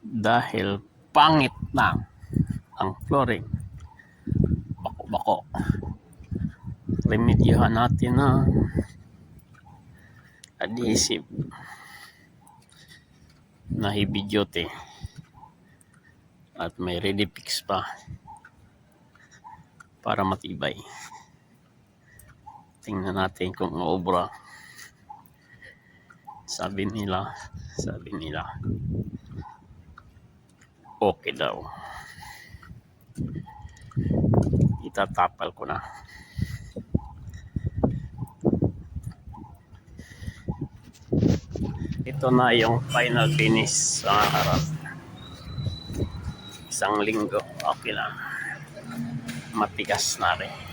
dahil pangit na ang flooring. Bako-bako. Remedyohan natin na adhesive na heavy duty at may ready fix pa para matibay. Tingnan natin kung obra. Sabi nila okay daw. Itatapal ko na. Ito na yung final finish sa harap. Isang linggo, okay lang. Matigas na rin.